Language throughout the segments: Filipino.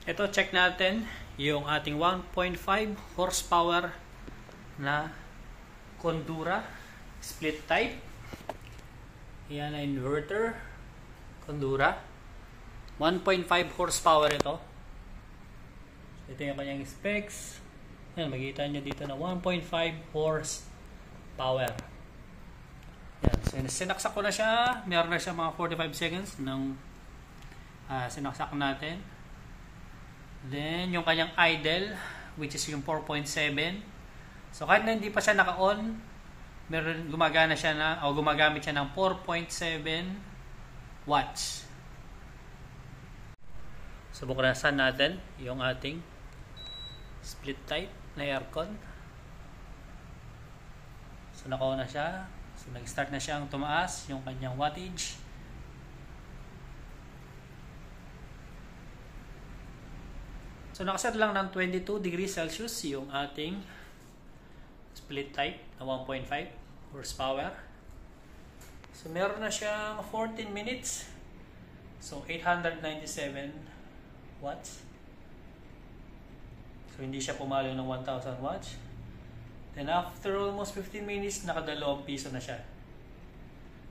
Ito, check natin yung ating 1.5 horsepower na Condura split type. Yan na inverter Condura. 1.5 horsepower ito. Ito yung kanyang specs. Yan, makikita nyo dito na 1.5 horsepower. Yan, so sinaksak ko na siya. Meron na siya mga 45 seconds ng sinaksak natin. Then, yung kanyang idle, which is yung 4.7. So, kahit na hindi pa siya naka-on, gumagamit siya ng 4.7 watts. So, buksan natin yung ating split type na aircon. So, naka-on na siya. So, nag-start na siyang tumaas yung kanyang wattage. So, nakaset lang ng 22 degrees Celsius yung ating split type na 1.5 horsepower. So, meron na siyang 14 minutes. So, 897 watts. So, hindi siya pumalo ng 1,000 watts. Then, after almost 15 minutes, nakadalawang piso na siya.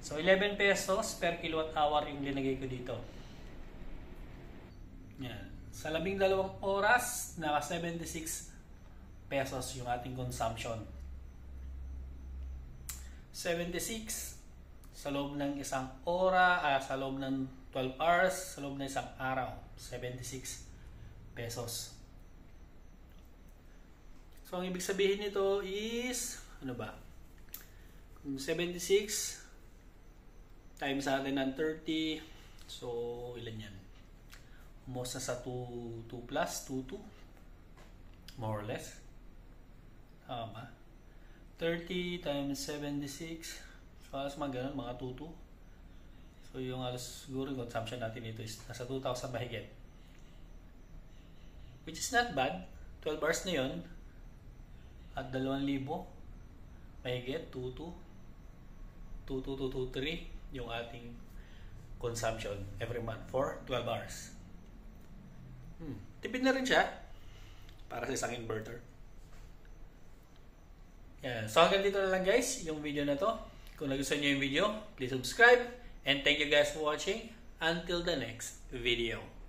So, 11 pesos per kilowatt hour yung linagay ko dito. Yan. Sa 12 oras, naka 76 pesos yung ating consumption. 76 sa loob ng isang sa loob ng 12 hours, sa loob ng isang araw. 76 pesos. So, ang ibig sabihin nito is, ano ba? 76 times natin ng 30, so, ilan yan? Almost na sa 2 plus, 2 more or less. Tama. 30 times 76, so alas mga ganun, mga 2. So yung alas siguro yung consumption natin ito is nasa 2,000 mahigit. Which is not bad. 12 hours na yun. At 2,000 mahigit, 2,223 yung ating consumption every month for 12 hours. Tipid na rin siya para sa isang inverter. Yan. So hanggang dito na lang guys yung video na to. Kung nagustuhan nyo yung video, please subscribe. And thank you guys for watching. Until the next video.